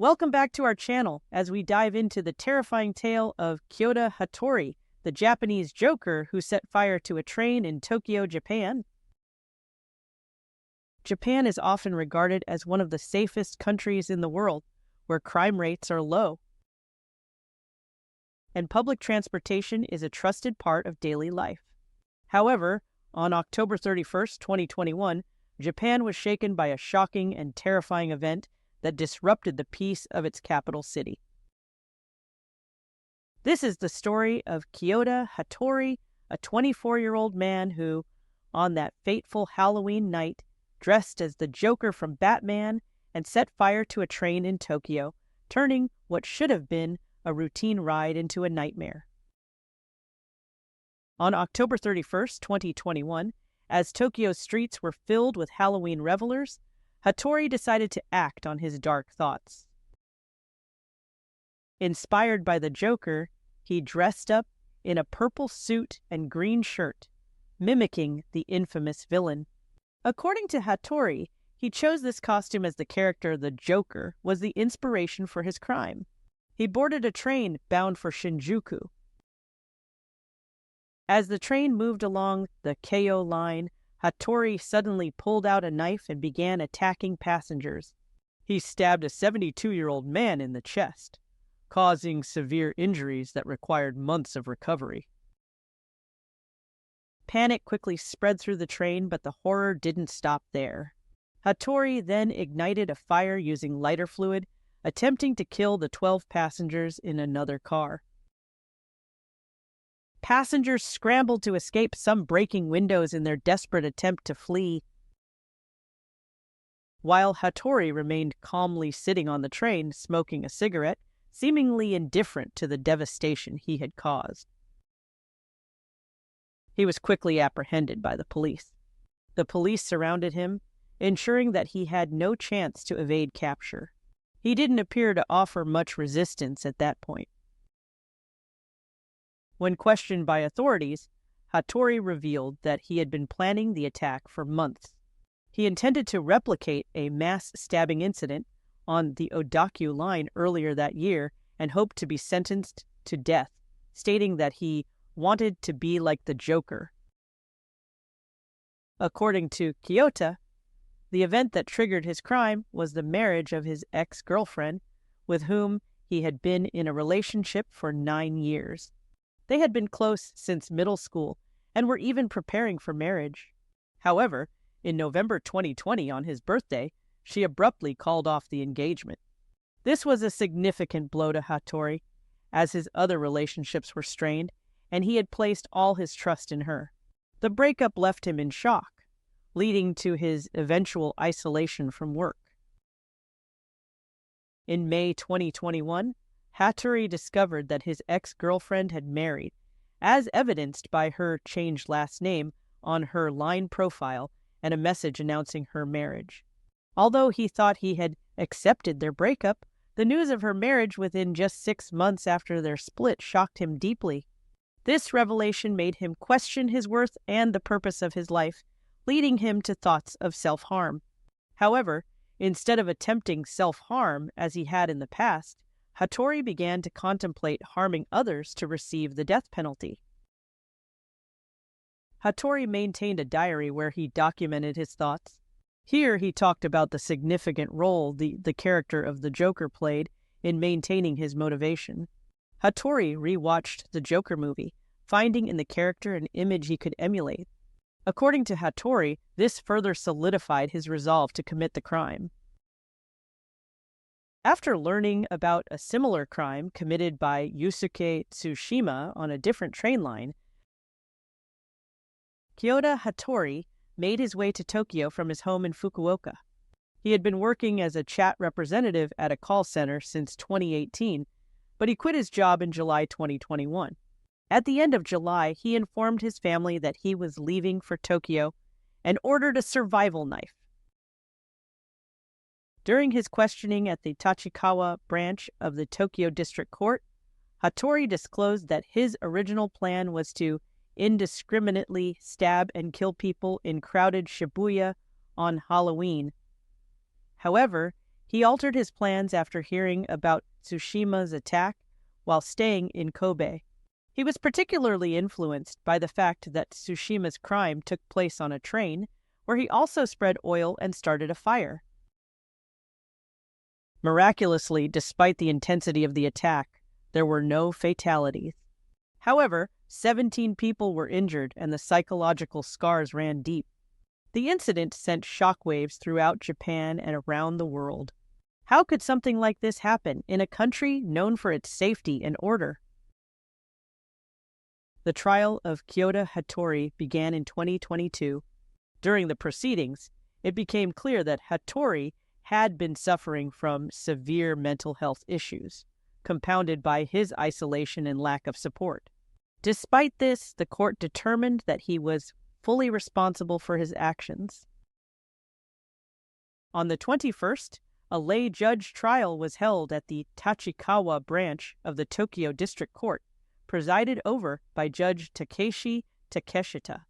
Welcome back to our channel as we dive into the terrifying tale of Kyota Hattori, the Japanese Joker who set fire to a train in Tokyo, Japan. Japan is often regarded as one of the safest countries in the world, where crime rates are low, and public transportation is a trusted part of daily life. However, on October 31st, 2021, Japan was shaken by a shocking and terrifying event that disrupted the peace of its capital city. This is the story of Kyota Hattori, a 24-year-old man who, on that fateful Halloween night, dressed as the Joker from Batman and set fire to a train in Tokyo, turning what should have been a routine ride into a nightmare. On October 31st, 2021, as Tokyo's streets were filled with Halloween revelers, Hattori decided to act on his dark thoughts. Inspired by the Joker, he dressed up in a purple suit and green shirt, mimicking the infamous villain. According to Hattori, he chose this costume as the character the Joker was the inspiration for his crime. He boarded a train bound for Shinjuku. As the train moved along the Keio line, Hattori suddenly pulled out a knife and began attacking passengers. He stabbed a 72-year-old man in the chest, causing severe injuries that required months of recovery. Panic quickly spread through the train, but the horror didn't stop there. Hattori then ignited a fire using lighter fluid, attempting to kill the 12 passengers in another car. Passengers scrambled to escape, some breaking windows in their desperate attempt to flee, while Hattori remained calmly sitting on the train, smoking a cigarette, seemingly indifferent to the devastation he had caused. He was quickly apprehended by the police. The police surrounded him, ensuring that he had no chance to evade capture. He didn't appear to offer much resistance at that point. When questioned by authorities, Hattori revealed that he had been planning the attack for months. He intended to replicate a mass stabbing incident on the Odakyu line earlier that year and hoped to be sentenced to death, stating that he wanted to be like the Joker. According to Kyota, the event that triggered his crime was the marriage of his ex-girlfriend, with whom he had been in a relationship for 9 years. They had been close since middle school and were even preparing for marriage. However, in November 2020, on his birthday, she abruptly called off the engagement. This was a significant blow to Hattori, as his other relationships were strained, and he had placed all his trust in her. The breakup left him in shock, leading to his eventual isolation from work. In May 2021, Hattori discovered that his ex-girlfriend had married, as evidenced by her changed last name on her Line profile and a message announcing her marriage. Although he thought he had accepted their breakup, the news of her marriage within just 6 months after their split shocked him deeply. This revelation made him question his worth and the purpose of his life, leading him to thoughts of self-harm. However, instead of attempting self-harm as he had in the past, Hattori began to contemplate harming others to receive the death penalty. Hattori maintained a diary where he documented his thoughts. Here he talked about the significant role the character of the Joker played in maintaining his motivation. Hattori rewatched the Joker movie, finding in the character an image he could emulate. According to Hattori, this further solidified his resolve to commit the crime. After learning about a similar crime committed by Yusuke Tsushima on a different train line, Kyota Hattori made his way to Tokyo from his home in Fukuoka. He had been working as a chat representative at a call center since 2018, but he quit his job in July 2021. At the end of July, he informed his family that he was leaving for Tokyo and ordered a survival knife. During his questioning at the Tachikawa branch of the Tokyo District Court, Hattori disclosed that his original plan was to indiscriminately stab and kill people in crowded Shibuya on Halloween. However, He altered his plans after hearing about Tsushima's attack while staying in Kobe. He was particularly influenced by the fact that Tsushima's crime took place on a train, where he also spread oil and started a fire. Miraculously, despite the intensity of the attack, there were no fatalities. However, 17 people were injured and the psychological scars ran deep. The incident sent shockwaves throughout Japan and around the world. How could something like this happen in a country known for its safety and order? The trial of Kyota Hattori began in 2022. During the proceedings, it became clear that Hattori had been suffering from severe mental health issues, compounded by his isolation and lack of support. Despite this, the court determined that he was fully responsible for his actions. On the 21st, a lay judge trial was held at the Tachikawa branch of the Tokyo District Court, presided over by Judge Takeshi Takeshita.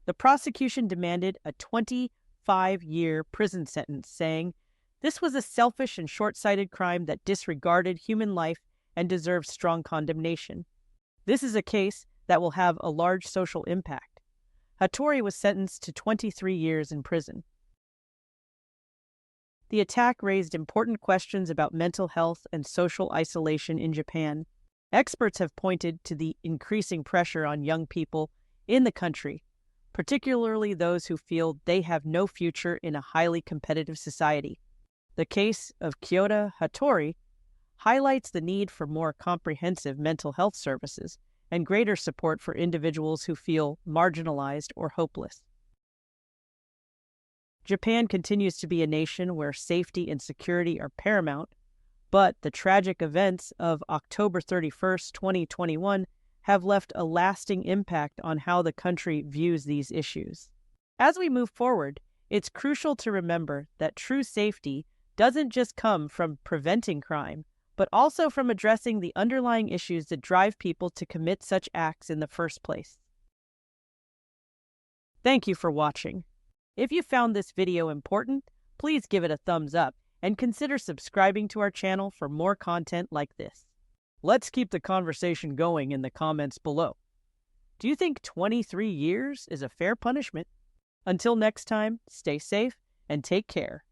The prosecution demanded a 25-year prison sentence, saying, "This was a selfish and short-sighted crime that disregarded human life and deserves strong condemnation. This is a case that will have a large social impact." Hattori was sentenced to 23 years in prison. The attack raised important questions about mental health and social isolation in Japan. Experts have pointed to the increasing pressure on young people in the country, particularly those who feel they have no future in a highly competitive society. The case of Kyota Hattori highlights the need for more comprehensive mental health services and greater support for individuals who feel marginalized or hopeless. Japan continues to be a nation where safety and security are paramount, but the tragic events of October 31st, 2021 have left a lasting impact on how the country views these issues. As we move forward, it's crucial to remember that true safety doesn't just come from preventing crime, but also from addressing the underlying issues that drive people to commit such acts in the first place. Thank you for watching. If you found this video important, please give it a thumbs up and consider subscribing to our channel for more content like this. Let's keep the conversation going in the comments below. Do you think 23 years is a fair punishment? Until next time, stay safe and take care.